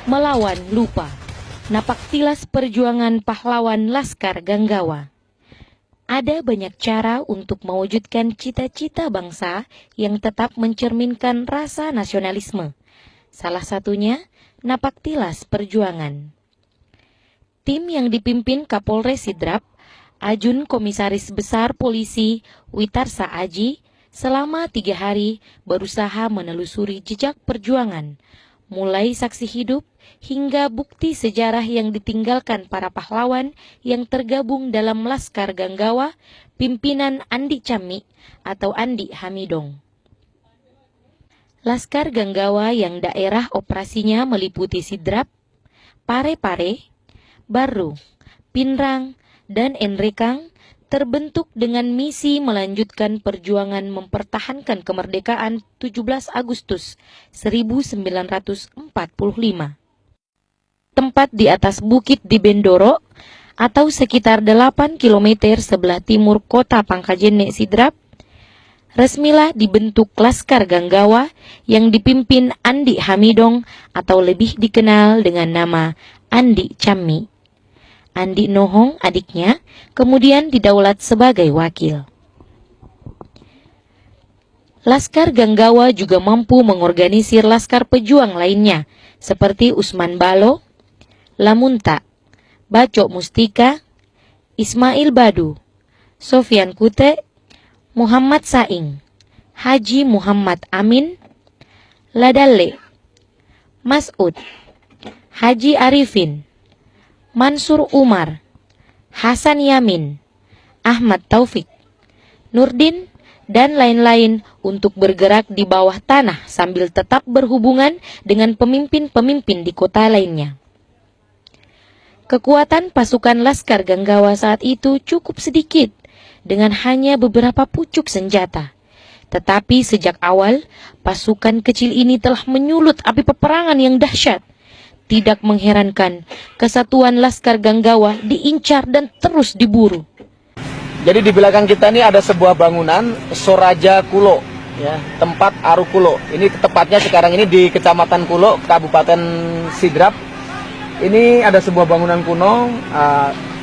Melawan lupa. Napaktilas perjuangan pahlawan Laskar Ganggawa. Ada banyak cara untuk mewujudkan cita-cita bangsa yang tetap mencerminkan rasa nasionalisme. Salah satunya, napaktilas perjuangan. Tim yang dipimpin Kapolres Sidrap, Ajun Komisaris Besar Polisi Witarsa Aji, selama 3 hari berusaha menelusuri jejak perjuangan, mulai saksi hidup hingga bukti sejarah yang ditinggalkan para pahlawan yang tergabung dalam Laskar Ganggawa, pimpinan Andi Cammi atau Andi Hamidong. Laskar Ganggawa yang daerah operasinya meliputi Sidrap, Parepare, Barru, Pinrang, dan Enrekang terbentuk dengan misi melanjutkan perjuangan mempertahankan kemerdekaan 17 Agustus 1945. Tempat di atas bukit di Bendoro atau sekitar 8 km sebelah timur kota Pangkajene Sidrap, resmilah dibentuk Laskar Ganggawa yang dipimpin Andi Hamidong atau lebih dikenal dengan nama Andi Cammi. Andi Nohong, adiknya, kemudian didaulat sebagai wakil. Laskar Ganggawa juga mampu mengorganisir laskar pejuang lainnya, seperti Usman Balo, Lamunta, Baco Mustika, Ismail Badu, Sofian Kute, Muhammad Saing, Haji Muhammad Amin, Ladalle, Mas'ud, Haji Arifin, Mansur Umar, Hasan Yamin, Ahmad Taufik, Nurdin, dan lain-lain untuk bergerak di bawah tanah sambil tetap berhubungan dengan pemimpin-pemimpin di kota lainnya. Kekuatan pasukan Laskar Ganggawa saat itu cukup sedikit, dengan hanya beberapa pucuk senjata. Tetapi sejak awal, pasukan kecil ini telah menyulut api peperangan yang dahsyat. Tidak mengherankan, kesatuan Laskar Ganggawa diincar dan terus diburu. Jadi di belakang kita ini ada sebuah bangunan Soraja Kulo, ya, tempat Aru Kulo. Ini tepatnya sekarang ini di Kecamatan Kulo, Kabupaten Sidrap. Ini ada sebuah bangunan kuno.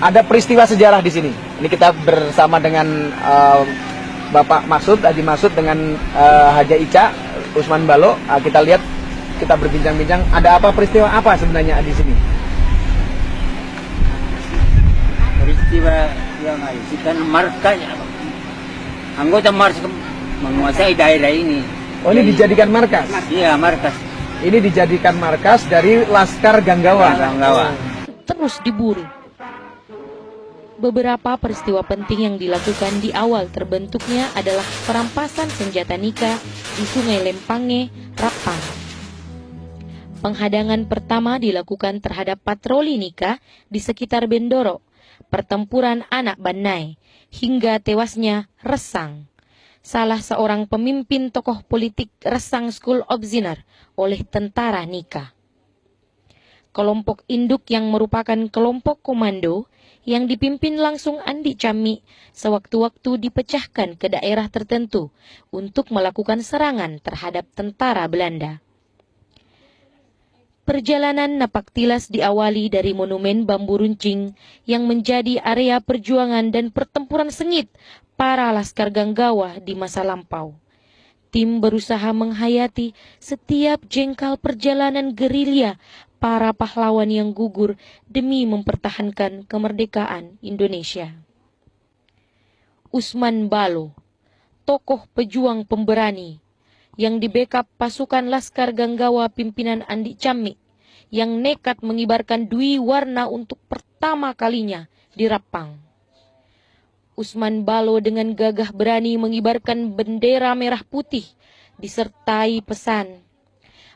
Ada peristiwa sejarah di sini. Ini kita bersama dengan Bapak Masud, Haji Masud dengan Haja Ica, Usman Balo. Kita lihat, kita berbincang-bincang. Ada apa, peristiwa apa sebenarnya di sini? Peristiwa yang kita markasnya, anggota markas menguasai daerah ini. Oh, ini dijadikan markas? Iya, markas. Ini dijadikan markas dari Laskar Ganggawa. Terus diburu. Beberapa peristiwa penting yang dilakukan di awal terbentuknya adalah perampasan senjata nikah di Sungai Lempange, Rapang. Penghadangan pertama dilakukan terhadap patroli nikah di sekitar Bendoro, pertempuran anak Banai, hingga tewasnya Resang, salah seorang pemimpin tokoh politik Resang School of Zinar oleh tentara nikah. Kelompok induk yang merupakan kelompok komando yang dipimpin langsung Andi Cammi sewaktu-waktu dipecahkan ke daerah tertentu untuk melakukan serangan terhadap tentara Belanda. Perjalanan napaktilas diawali dari monumen bambu runcing yang menjadi area perjuangan dan pertempuran sengit para Laskar Ganggawa di masa lampau. Tim berusaha menghayati setiap jengkal perjalanan gerilya para pahlawan yang gugur demi mempertahankan kemerdekaan Indonesia. Usman Balo, tokoh pejuang pemberani, yang di-backup pasukan Laskar Ganggawa pimpinan Andi Cammi yang nekat mengibarkan dwi warna untuk pertama kalinya di Rapang. Usman Balo dengan gagah berani mengibarkan bendera merah putih disertai pesan,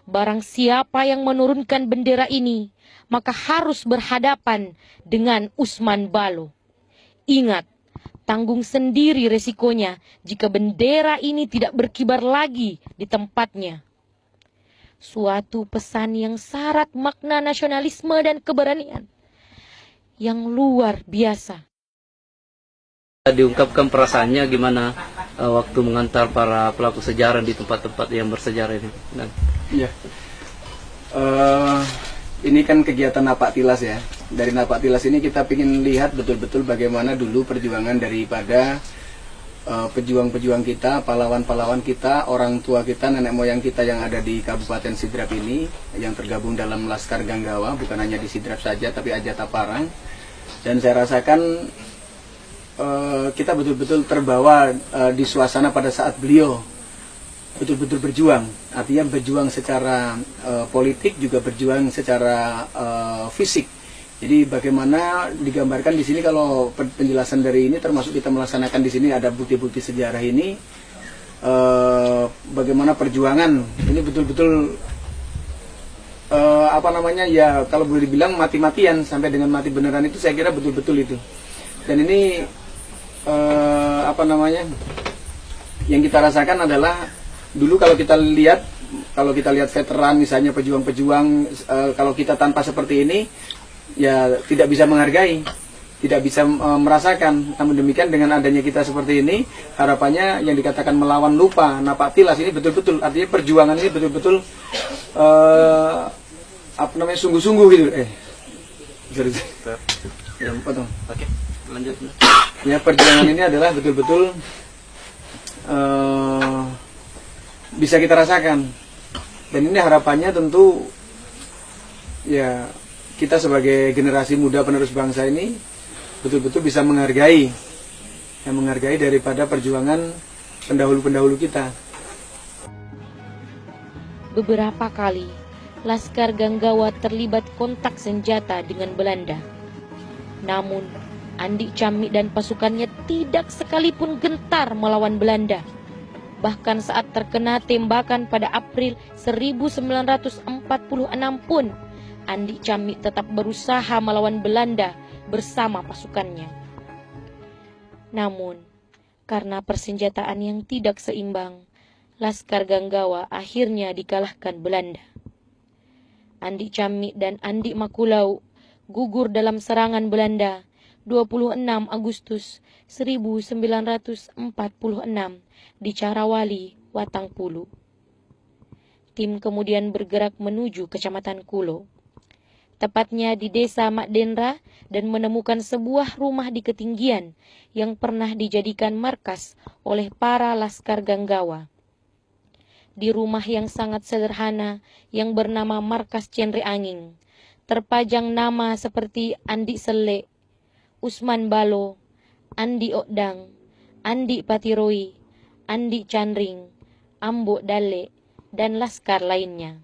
barang siapa yang menurunkan bendera ini maka harus berhadapan dengan Usman Balo. Ingat, tanggung sendiri resikonya jika bendera ini tidak berkibar lagi di tempatnya. Suatu pesan yang syarat makna nasionalisme dan keberanian yang luar biasa. Diungkapkan perasaannya gimana waktu mengantar para pelaku sejarah di tempat-tempat yang bersejarah ini. Iya. ini kan kegiatan Napak Tilas ya. Dari Napak Tilas ini kita ingin lihat betul-betul bagaimana dulu perjuangan daripada pejuang-pejuang kita, pahlawan-pahlawan kita, orang tua kita, nenek moyang kita yang ada di Kabupaten Sidrap ini, yang tergabung dalam Laskar Ganggawa, bukan hanya di Sidrap saja, tapi Ajata Parang. Dan saya rasakan kita betul-betul terbawa di suasana pada saat beliau betul-betul berjuang, artinya berjuang secara politik, juga berjuang secara fisik. Jadi bagaimana digambarkan di sini, kalau penjelasan dari ini termasuk kita melaksanakan di sini ada bukti-bukti sejarah ini, bagaimana perjuangan ini betul-betul apa namanya ya, kalau boleh dibilang mati-matian sampai dengan mati beneran, itu saya kira betul-betul itu. Dan ini apa namanya yang kita rasakan adalah dulu kalau kita lihat veteran misalnya, pejuang-pejuang, kalau kita tanpa seperti ini ya tidak bisa menghargai, tidak bisa merasakan. Namun demikian dengan adanya kita seperti ini, harapannya yang dikatakan melawan lupa, Napak Tilas ini betul-betul, artinya perjuangan ini betul-betul apa namanya, sungguh-sungguh gitu. Ya, potong. Oke, lanjut. Ya, perjuangan ini adalah betul-betul bisa kita rasakan. Dan ini harapannya tentu ya kita sebagai generasi muda penerus bangsa ini betul-betul bisa menghargai, yang menghargai daripada perjuangan pendahulu-pendahulu kita. Beberapa kali Laskar Ganggawa terlibat kontak senjata dengan Belanda. Namun Andi Camik dan pasukannya tidak sekalipun gentar melawan Belanda. Bahkan saat terkena tembakan pada April 1946 pun, Andi Camik tetap berusaha melawan Belanda bersama pasukannya. Namun, karena persenjataan yang tidak seimbang, Laskar Ganggawa akhirnya dikalahkan Belanda. Andi Camik dan Andi Makulau gugur dalam serangan Belanda 26 Agustus 1946 di Carawali, Watangpulu. Tim kemudian bergerak menuju Kecamatan Kulo, tepatnya di Desa Makdendra, dan menemukan sebuah rumah di ketinggian yang pernah dijadikan markas oleh para Laskar Ganggawa. Di rumah yang sangat sederhana yang bernama Markas Cenre Anging, terpajang nama seperti Andi Selek, Usman Balo, Andi Okdang, Andi Patiroi, Andi Chandring, Ambo Dale, dan laskar lainnya.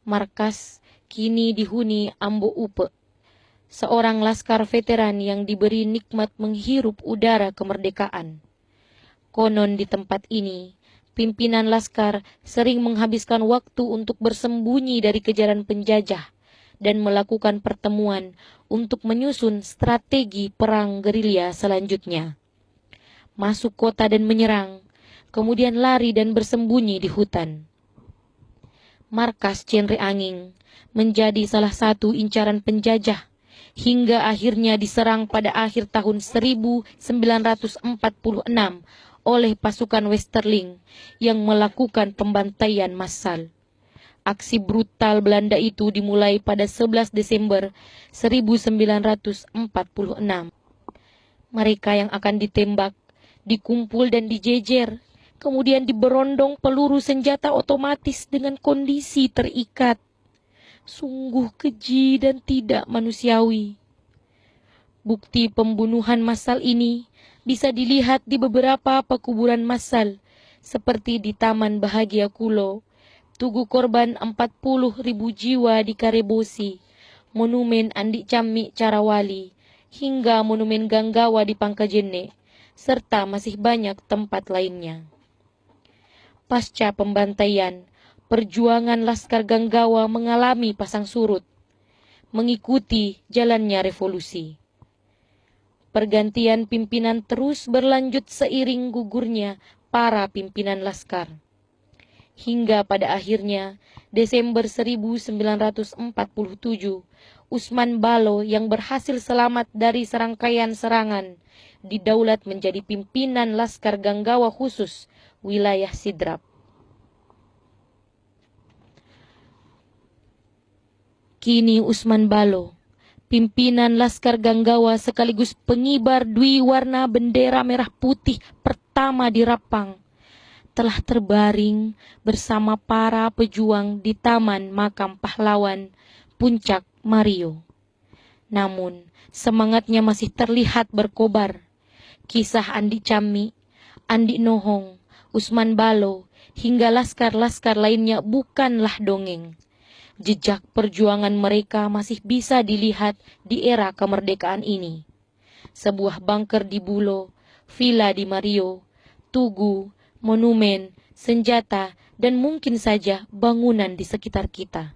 Markas kini dihuni Ambo Upe, seorang laskar veteran yang diberi nikmat menghirup udara kemerdekaan. Konon di tempat ini, pimpinan laskar sering menghabiskan waktu untuk bersembunyi dari kejaran penjajah dan melakukan pertemuan untuk menyusun strategi perang gerilya selanjutnya. Masuk kota dan menyerang, kemudian lari dan bersembunyi di hutan. Markas Cenre Anging menjadi salah satu incaran penjajah hingga akhirnya diserang pada akhir tahun 1946 oleh pasukan Westerling yang melakukan pembantaian massal. Aksi brutal Belanda itu dimulai pada 11 Desember 1946. Mereka yang akan ditembak dikumpul dan dijejer, kemudian diberondong peluru senjata otomatis dengan kondisi terikat. Sungguh keji dan tidak manusiawi. Bukti pembunuhan massal ini bisa dilihat di beberapa pekuburan massal, seperti di Taman Bahagia Kulo, Tugu korban 40.000 jiwa di Karebosi, Monumen Andi Camik Carawali, hingga Monumen Ganggawa di Pangkajene, serta masih banyak tempat lainnya. Pasca pembantaian, perjuangan Laskar Ganggawa mengalami pasang surut, mengikuti jalannya revolusi. Pergantian pimpinan terus berlanjut seiring gugurnya para pimpinan laskar. Hingga pada akhirnya, Desember 1947, Usman Balo yang berhasil selamat dari serangkaian serangan, didaulat menjadi pimpinan Laskar Ganggawa khusus wilayah Sidrap. Kini Usman Balo, pimpinan Laskar Ganggawa sekaligus pengibar dwi warna bendera merah putih pertama di Rapang, telah terbaring bersama para pejuang di Taman Makam Pahlawan Puncak Mario. Namun, semangatnya masih terlihat berkobar. Kisah Andi Cammi, Andi Nohong, Usman Balo, hingga laskar-laskar lainnya bukanlah dongeng. Jejak perjuangan mereka masih bisa dilihat di era kemerdekaan ini. Sebuah bunker di Bulo, villa di Mario, tugu, monumen, senjata, dan mungkin saja bangunan di sekitar kita.